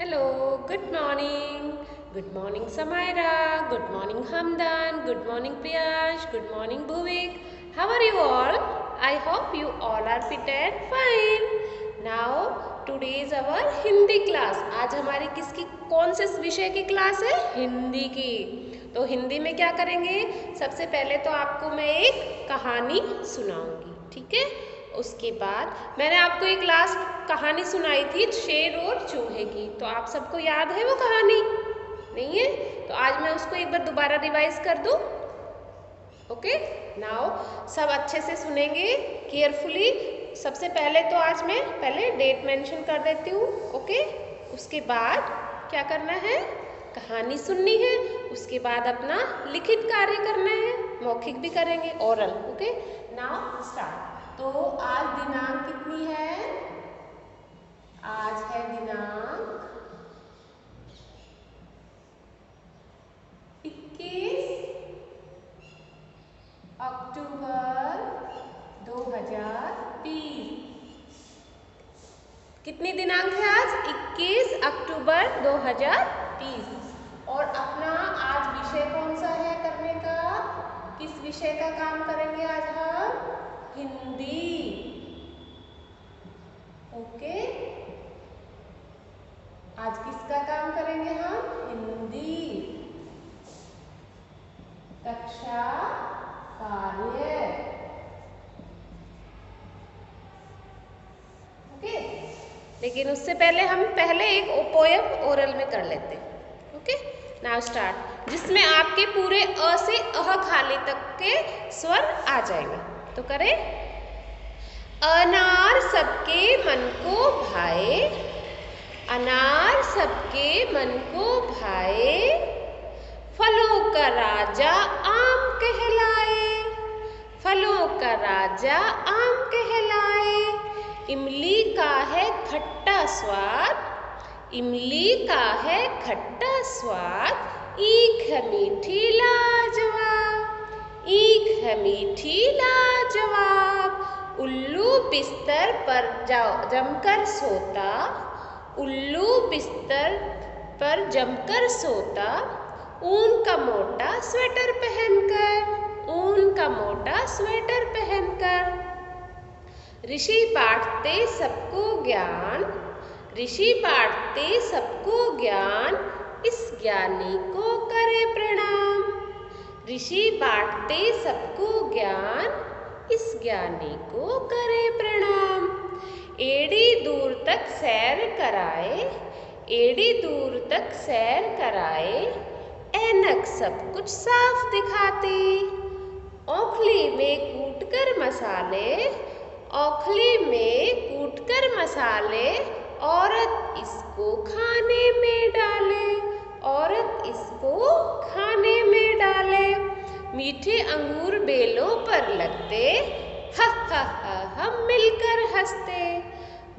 Hello, good morning. Good morning, Samaira. Good morning, Hamdan. Good morning, Priyash. Good morning, Bhuvik. How are you all? I hope you all are fit and fine. Now, today is our Hindi class. आज हमारी किसकी कौन से विषय की class है? हिंदी की. तो हिंदी में क्या करेंगे? सबसे पहले तो आपको मैं एक कहानी सुनाऊंगी, ठीक है? उसके बाद मैंने आपको एक लास्ट कहानी सुनाई थी शेर और चूहे की, तो आप सबको याद है वो कहानी? नहीं है? तो आज मैं उसको एक बार दोबारा रिवाइज कर दूं. ओके, नाउ सब अच्छे से सुनेंगे केयरफुली. सबसे पहले तो आज मैं पहले डेट मेंशन कर देती हूँ. ओके, उसके बाद क्या करना है? कहानी सुननी है. उसके बाद अपना लिखित कार्य करना है. मौखिक भी करेंगे, ओरल. Okay, now start. तो आज दिनांक कितनी है? आज है दिनांक 21 अक्टूबर 2020. कितनी दिनांक है आज? 21 अक्टूबर 2020. और अपना आज विषय कौन सा है करने का? किस विषय का काम करेंगे आज हम? हिंदी. ओके, आज किसका काम करेंगे हम? हिंदी. कक्षा कार्य. ओके, लेकिन उससे पहले हम एक पोयम ओरल में कर लेते हैं. Okay, now start. जिसमें आपके पूरे अ से अह खाली तक के स्वर आ जाएंगे. तो करें. अनार सबके मन को भाए, अनार सबके मन को भाए, फलों का राजा आम कहलाए, फलों का राजा आम कहलाए. इमली का है खट्टा स्वाद, इमली का है खट्टा स्वाद, ईख मीठी लाजवाब, ईख मीठी लाजवाब. उल्लू बिस्तर पर जमकर सोता, उल्लू बिस्तर पर जमकर सोता, ऊन का मोटा स्वेटर पहनकर, ऊन का मोटा स्वेटर पहनकर. ऋषि बांटते सबको ज्ञान, ऋषि बांटते सबको ज्ञान, इस ज्ञानी को करे प्रणाम, ऋषि बांटते सबको ज्ञान, इस ज्ञानी को करे प्रणाम. एड़ी दूर तक सैर कराए, एड़ी दूर तक सैर कराए, ऐनक सब कुछ साफ दिखाते, औखली में कूटकर मसाले, औखली में कूटकर मसाले, औरत इसको खाने में डाले, औरत इसको खाने में डाले. मीठे अंगूर बेलों पर लगते, हा हा हा हम मिलकर हंसते.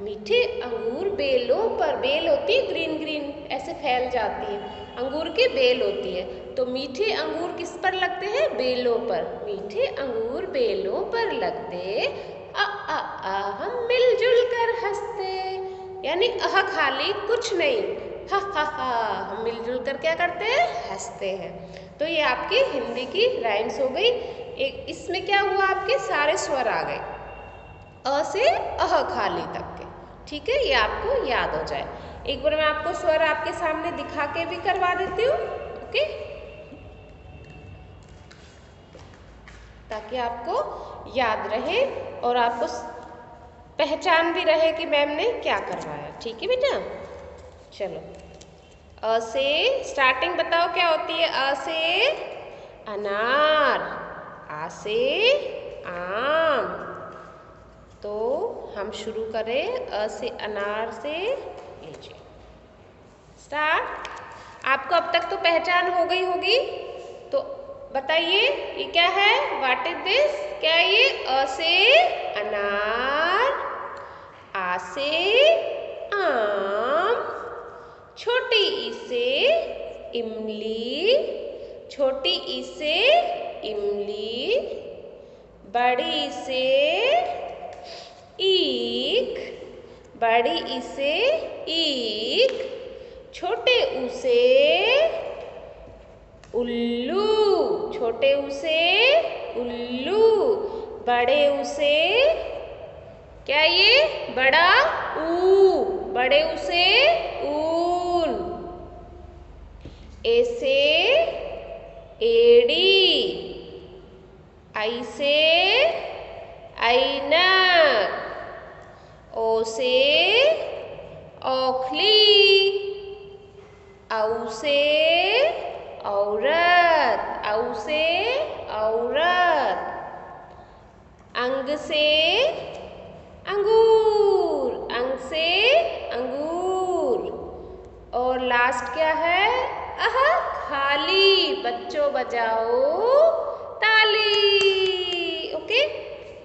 मीठे अंगूर बेलों पर, बेल होती है ग्रीन ग्रीन ऐसे फैल जाती है, अंगूर की बेल होती है. तो मीठे अंगूर किस पर लगते हैं? बेलों पर. मीठे अंगूर बेलों पर लगते, आ हम मिलजुल कर हंसते. यानी अह खाली कुछ नहीं, हा हा हा हम मिलजुल कर क्या करते हैं? हंसते हैं. तो ये आपकी हिंदी की राइम्स हो गई. एक इसमें क्या हुआ? आपके सारे स्वर आ गए अ से अह खाली तक के. ठीक है, ये आपको याद हो जाए. एक बार मैं आपको स्वर आपके सामने दिखा के भी करवा देती हूँ. ओके, ताकि आपको याद रहे और आपको पहचान भी रहे कि मैम ने क्या करवाया. ठीक है बेटा, चलो. अ से स्टार्टिंग बताओ क्या होती है? अ से अनार, आ से आम. तो हम शुरू करें अ से अनार से. लीजिए स्टार्ट. आपको अब तक तो पहचान हो गई होगी, तो बताइए ये क्या है? What is this? क्या ये? अ से अनार, आ से आम, छोटी ई से इमली, छोटी ई से इमली, बड़ी से ईख, बड़ी ई से ईख, छोटे ऊ से उल्लू, छोटे ऊ से उल्लू, बड़े ऊ से क्या ये बड़ा ऊ, बड़े ऊ से ऊन। ए से एड़ी, आई से ऐनक, ओ से औखली, औ से औरत, औ से औरत। अंग से अंगूर, अंग से अंगूर। और लास्ट क्या है? खाली। बच्चों बजाओ ताली। ओके,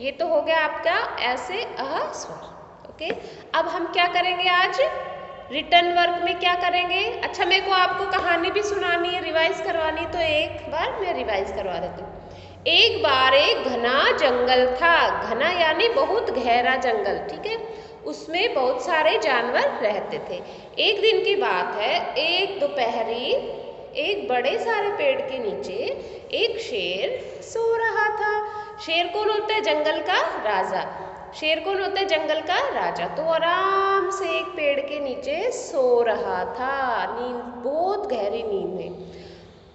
ये तो हो गया आपका ऐसे स्वर। ओके, अब हम क्या करेंगे आज रिटर्न वर्क में क्या करेंगे? अच्छा, मेरे को आपको कहानी भी सुनानी है, रिवाइज करवानी, तो एक बार मैं रिवाइज करवा देती हूँ। एक बार एक घना जंगल था, घना यानी बहुत गहरा जंगल, ठीक है। उसमें बहुत सारे जानवर रहते थे। एक दिन की बात है, एक दोपहरी एक बड़े सारे पेड़ के नीचे एक शेर सो रहा था। शेर कौन होता है? जंगल का राजा। शेर कौन होता है? जंगल का राजा। तो आराम से एक पेड़ के नीचे सो रहा था, नींद, बहुत गहरी नींद में।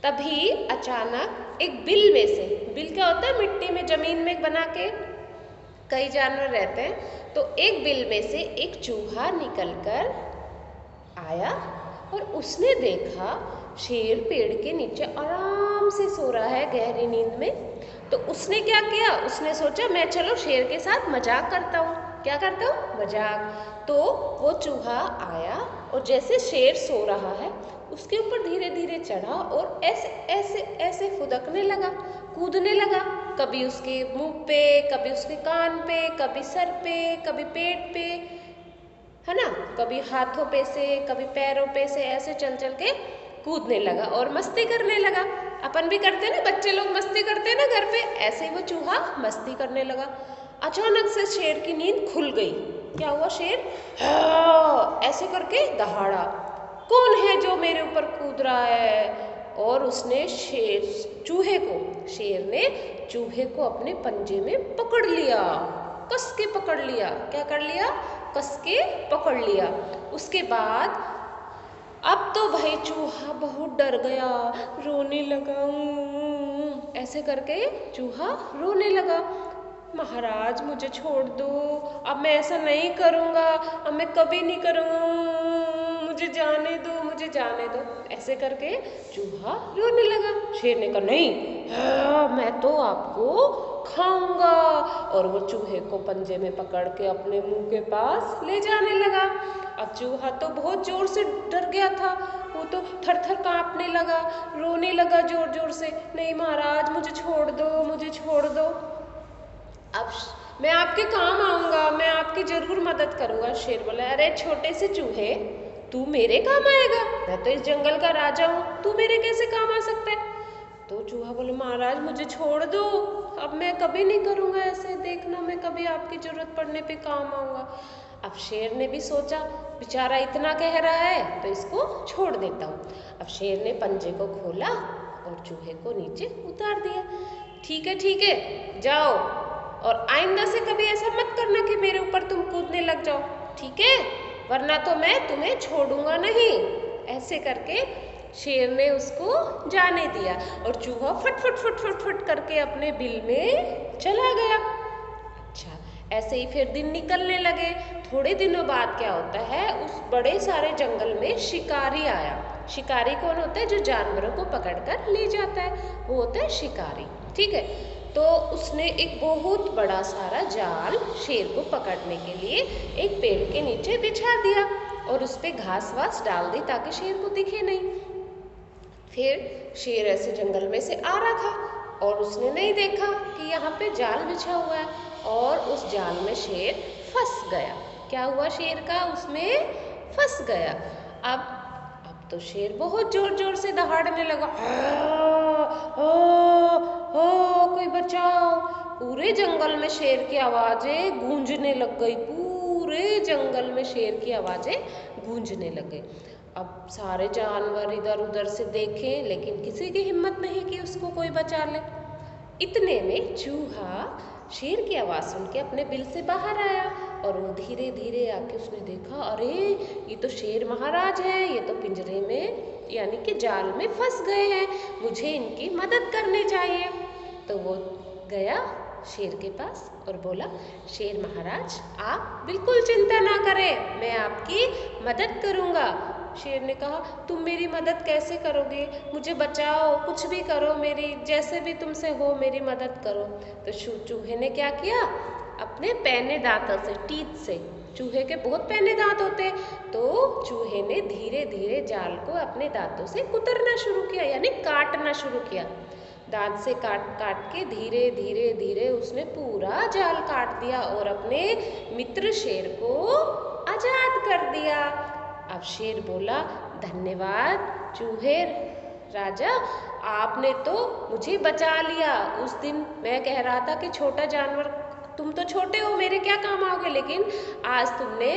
तभी अचानक एक बिल में से, बिल क्या होता है? मिट्टी में जमीन में बना के कई जानवर रहते हैं, तो एक बिल में से एक चूहा निकलकर आया और उसने देखा शेर पेड़ के नीचे आराम से सो रहा है गहरी नींद में। तो उसने क्या किया? उसने सोचा मैं चलो शेर के साथ मजाक करता हूँ। क्या करता हूँ? मजाक। तो वो चूहा आया और जैसे शेर सो रहा है उसके ऊपर धीरे धीरे चढ़ा और ऐसे ऐसे ऐसे फुदकने लगा, कूदने लगा, कभी उसके मुंह पे, कभी उसके कान पे, कभी सर पे, कभी पेट पे, है ना, कभी हाथों पे से, कभी पैरों पे से, ऐसे चल चल के कूदने लगा और मस्ती करने लगा। अपन भी करते हैं ना, बच्चे लोग मस्ती करते हैं ना घर पे, ऐसे ही वो चूहा मस्ती करने लगा। अचानक से शेर की नींद खुल गई। क्या हुआ? शेर ऐसे करके दहाड़ा, कौन है जो मेरे ऊपर कूद रहा है? और उसने शेर ने चूहे को अपने पंजे में पकड़ लिया, कस के पकड़ लिया। क्या कर लिया? कस के पकड़ लिया। उसके बाद अब तो भाई चूहा बहुत डर गया, रोने लगा, ऐसे करके चूहा रोने लगा। महाराज मुझे छोड़ दो, अब मैं ऐसा नहीं करूँगा, अब मैं कभी नहीं करूँगा, मुझे जाने दो, मुझे जाने दो, ऐसे करके चूहा रोने लगा। शेर ने कहा नहीं, मैं तो आपको खाऊंगा, और वो चूहे को पंजे में पकड़ के अपने मुंह के पास ले जाने लगा। अब चूहा तो बहुत जोर से डर गया था, वो तो थर थर कांपने लगा, रोने लगा जोर जोर से, नहीं महाराज मुझे छोड़ दो, मुझे छोड़ दो, अब मैं आपके काम आऊँगा, मैं आपकी जरूर मदद करूँगा। शेर बोला अरे छोटे से चूहे, तू मेरे काम आएगा? मैं तो इस जंगल का राजा हूँ, तू मेरे कैसे काम आ सकता है? तो चूहा बोले महाराज मुझे छोड़ दो, अब मैं कभी नहीं करूँगा ऐसे, देखना मैं कभी आपकी जरूरत पड़ने पे काम आऊँगा। अब शेर ने भी सोचा बेचारा इतना कह रहा है तो इसको छोड़ देता हूँ। अब शेर ने पंजे को खोला और चूहे को नीचे उतार दिया। ठीक है जाओ, और आइंदा से कभी ऐसा मत करना कि मेरे ऊपर तुम कूदने लग जाओ, ठीक है, वरना तो मैं तुम्हें छोड़ूंगा नहीं। ऐसे करके शेर ने उसको जाने दिया और चूहा फट फट फट फट फट करके अपने बिल में चला गया। अच्छा, ऐसे ही फिर दिन निकलने लगे। थोड़े दिनों बाद क्या होता है, उस बड़े सारे जंगल में शिकारी आया। शिकारी कौन होता है? जो जानवरों को पकड़कर ले जाता है, वो होता है शिकारी, ठीक है। तो उसने एक बहुत बड़ा सारा जाल शेर को पकड़ने के लिए एक पेड़ के नीचे बिछा दिया और उस पर घास वास डाल दी ताकि शेर को दिखे नहीं। फिर शेर ऐसे जंगल में से आ रहा था और उसने नहीं देखा कि यहाँ पे जाल बिछा हुआ है, और उस जाल में शेर फंस गया। क्या हुआ? शेर का उसमें फंस गया। अब तो शेर बहुत जोर जोर से दहाड़ने लगा, कोई बचाओ। पूरे जंगल में शेर की आवाजें गूंजने लग गई, पूरे जंगल में शेर की आवाजें गूंजने लग गई। अब सारे जानवर इधर उधर से देखें लेकिन किसी की हिम्मत नहीं कि उसको कोई बचा ले। इतने में चूहा शेर की आवाज़ सुन के अपने बिल से बाहर आया और वो धीरे धीरे आके उसने देखा, अरे ये तो शेर महाराज है, ये तो पिंजरे में यानी कि जाल में फंस गए हैं, मुझे इनकी मदद करनी चाहिए। तो वो गया शेर के पास और बोला, शेर महाराज आप बिल्कुल चिंता ना करें, मैं आपकी मदद करूँगा। शेर ने कहा, तुम मेरी मदद कैसे करोगे, मुझे बचाओ, कुछ भी करो, मेरी जैसे भी तुमसे हो मेरी मदद करो। तो चूहे ने क्या किया, अपने पैने दांतों से, टीथ से, चूहे के बहुत पैने दांत होते, तो चूहे ने धीरे धीरे जाल को अपने दांतों से कुतरना शुरू किया, यानी काटना शुरू किया। दांत से काट काट के धीरे धीरे धीरे उसने पूरा जाल काट दिया और अपने मित्र शेर को आजाद कर दिया। अब शेर बोला, धन्यवाद चूहे राजा, आपने तो मुझे बचा लिया। उस दिन मैं कह रहा था कि छोटा जानवर, तुम तो छोटे हो, मेरे क्या काम आओगे, लेकिन आज तुमने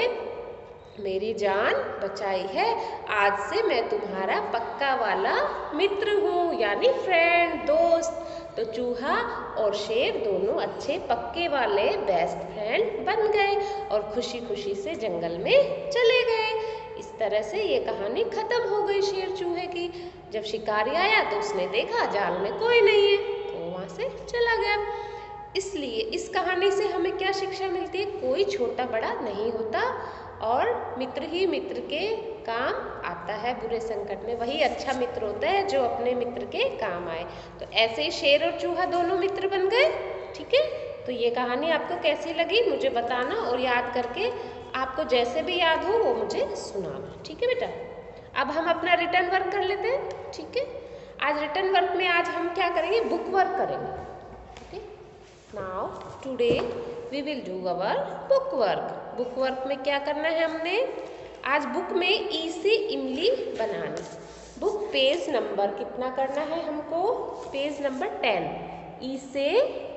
मेरी जान बचाई है। आज से मैं तुम्हारा पक्का वाला मित्र हूँ, यानी फ्रेंड, दोस्त। तो चूहा और शेर दोनों अच्छे पक्के वाले बेस्ट फ्रेंड बन गए और खुशी खुशी से जंगल में चले गए। इस तरह से ये कहानी खत्म हो गई शेर चूहे की। जब शिकारी आया तो उसने देखा जाल में कोई नहीं है, तो वहाँ से चला गया। इसलिए इस कहानी से हमें क्या शिक्षा मिलती है, कोई छोटा बड़ा नहीं होता और मित्र ही मित्र के काम आता है। बुरे संकट में वही अच्छा मित्र होता है जो अपने मित्र के काम आए। तो ऐसे ही शेर और चूहा दोनों मित्र बन गए। ठीक है, तो ये कहानी आपको कैसी लगी मुझे बताना और याद करके आपको जैसे भी याद हो वो मुझे सुनाना। ठीक है बेटा, अब हम अपना रिटर्न वर्क कर लेते हैं। ठीक है, आज रिटर्न वर्क में आज हम क्या करेंगे, बुक वर्क करेंगे। Okay, now today we will do our book work. Book work में क्या करना है हमने, आज बुक में ई से इमली बनानी। बुक पेज नंबर कितना करना है हमको, पेज नंबर 10, ई से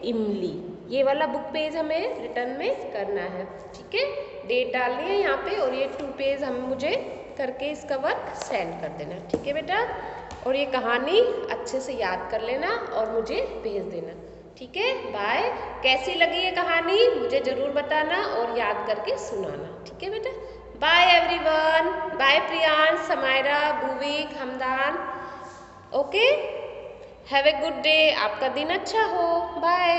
इमली, ये वाला बुक पेज हमें रिटर्न में करना है। ठीक है, डेट डालनी है यहाँ पे और ये 2 पेज हम मुझे करके इसका वर्क सेंड कर देना। ठीक है बेटा, और ये कहानी अच्छे से याद कर लेना और मुझे भेज देना। ठीक है, बाय। कैसी लगी ये कहानी मुझे ज़रूर बताना और याद करके सुनाना। ठीक है बेटा, bye everyone, bye Priyansh, Samaira, Bhuvik, Hamdan. Okay, have a good day, आपका दिन अच्छा हो, बाय।